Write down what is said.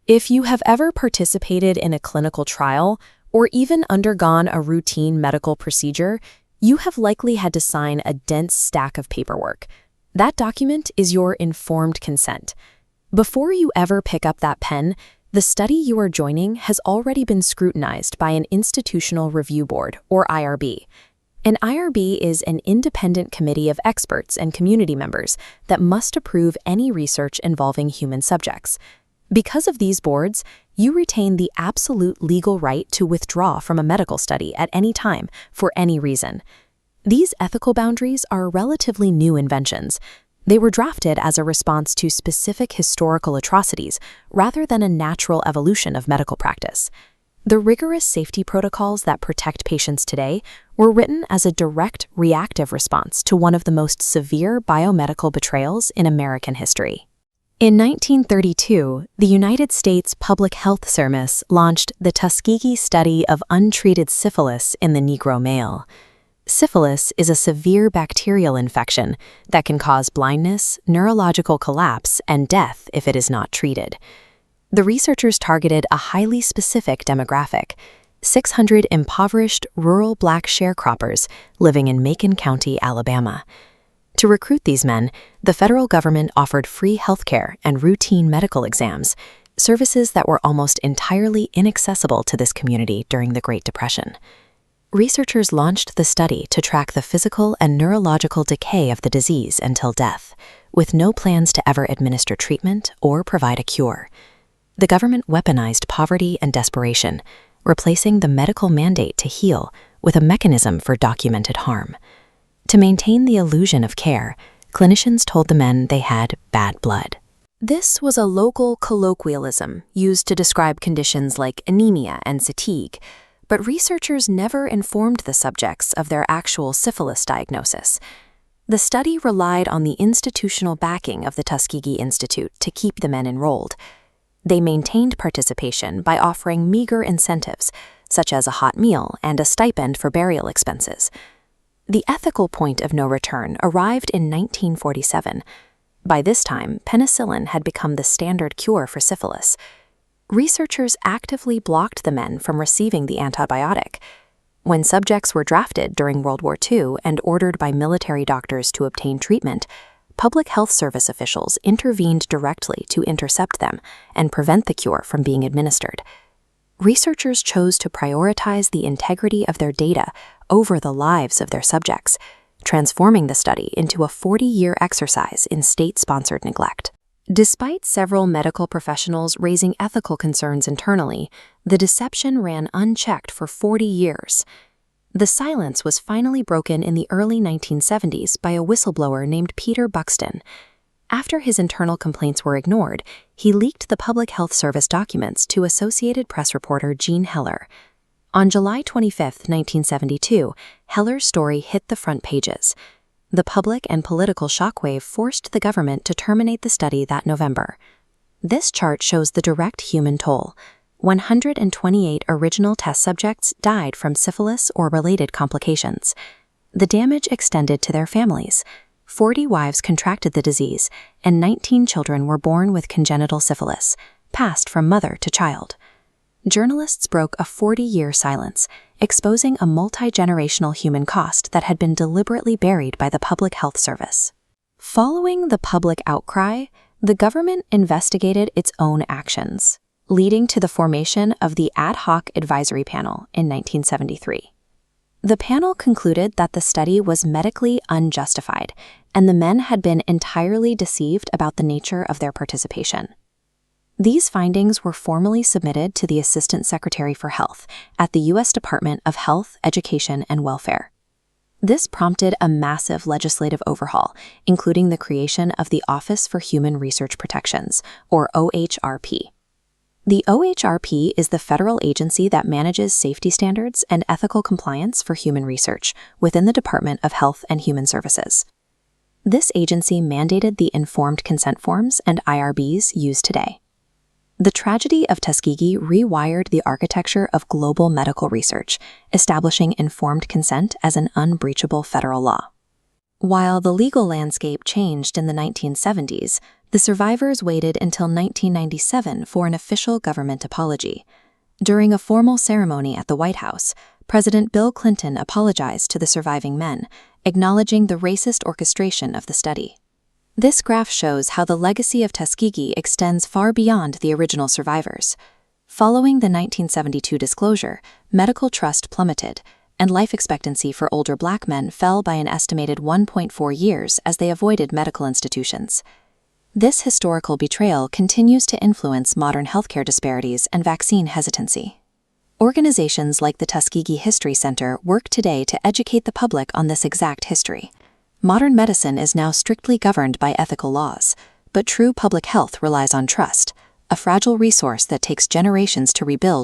If you have ever participated in a clinical trial or even undergone a routine medical procedure, you have likely had to sign a dense stack of paperwork. That document is your informed consent. Before you ever pick up that pen, the study you are joining has already been scrutinized by an institutional review board, or IRB. An IRB is an independent committee of experts and community members that must approve any research involving human subjects. Because of these boards, you retain the absolute legal right to withdraw from a medical study at any time for any reason. These ethical boundaries are relatively new inventions. They were drafted as a response to specific historical atrocities rather than a natural evolution of medical practice. The rigorous safety protocols that protect patients today were written as a direct reactive response to one of the most severe biomedical betrayals in American history. In 1932, the United States Public Health Service launched the Tuskegee study of untreated syphilis in the Negro male. Syphilis is a severe bacterial infection that can cause blindness, neurological collapse, and death if it is not treated. The researchers targeted a highly specific demographic: 600 impoverished rural black sharecroppers living in Macon County, Alabama. To recruit these men, the federal government offered free healthcare and routine medical exams, services that were almost entirely inaccessible to this community during the Great Depression. Researchers launched the study to track the physical and neurological decay of the disease until death, with no plans to ever administer treatment or provide a cure. The government weaponized poverty and desperation, replacing the medical mandate to heal with a mechanism for documented harm. To maintain the illusion of care, clinicians told the men they had bad blood. This was a local colloquialism used to describe conditions like anemia and fatigue, but researchers never informed the subjects of their actual syphilis diagnosis. The study relied on the institutional backing of the Tuskegee Institute to keep the men enrolled. They maintained participation by offering meager incentives, such as a hot meal and a stipend for burial expenses. The ethical point of no return arrived in 1947. By this time, penicillin had become the standard cure for syphilis. Researchers actively blocked the men from receiving the antibiotic. When subjects were drafted during World War II and ordered by military doctors to obtain treatment, public health service officials intervened directly to intercept them and prevent the cure from being administered. Researchers chose to prioritize the integrity of their data over the lives of their subjects, transforming the study into a 40-year exercise in state-sponsored neglect. Despite several medical professionals raising ethical concerns internally, the deception ran unchecked for 40 years. The silence was finally broken in the early 1970s by a whistleblower named Peter Buxton. After his internal complaints were ignored, he leaked the Public Health Service documents to Associated Press reporter Jean Heller. On July 25, 1972, Heller's story hit the front pages. The public and political shockwave forced the government to terminate the study that November. This chart shows the direct human toll. 128 original test subjects died from syphilis or related complications. The damage extended to their families. 40 wives contracted the disease, and 19 children were born with congenital syphilis, passed from mother to child. Journalists broke a 40-year silence, exposing a multi-generational human cost that had been deliberately buried by the Public Health Service. Following the public outcry, the government investigated its own actions, leading to the formation of the Ad Hoc Advisory Panel in 1973. The panel concluded that the study was medically unjustified, and the men had been entirely deceived about the nature of their participation. These findings were formally submitted to the Assistant Secretary for Health at the U.S. Department of Health, Education, and Welfare. This prompted a massive legislative overhaul, including the creation of the Office for Human Research Protections, or OHRP. The OHRP is the federal agency that manages safety standards and ethical compliance for human research within the Department of Health and Human Services. This agency mandated the informed consent forms and IRBs used today. The tragedy of Tuskegee rewired the architecture of global medical research, establishing informed consent as an unbreachable federal law. While the legal landscape changed in the 1970s, the survivors waited until 1997 for an official government apology. During a formal ceremony at the White House, President Bill Clinton apologized to the surviving men, acknowledging the racist orchestration of the study. This graph shows how the legacy of Tuskegee extends far beyond the original survivors. Following the 1972 disclosure, medical trust plummeted, and life expectancy for older Black men fell by an estimated 1.4 years as they avoided medical institutions. This historical betrayal continues to influence modern healthcare disparities and vaccine hesitancy. Organizations like the Tuskegee History Center work today to educate the public on this exact history. Modern medicine is now strictly governed by ethical laws, but true public health relies on trust, a fragile resource that takes generations to rebuild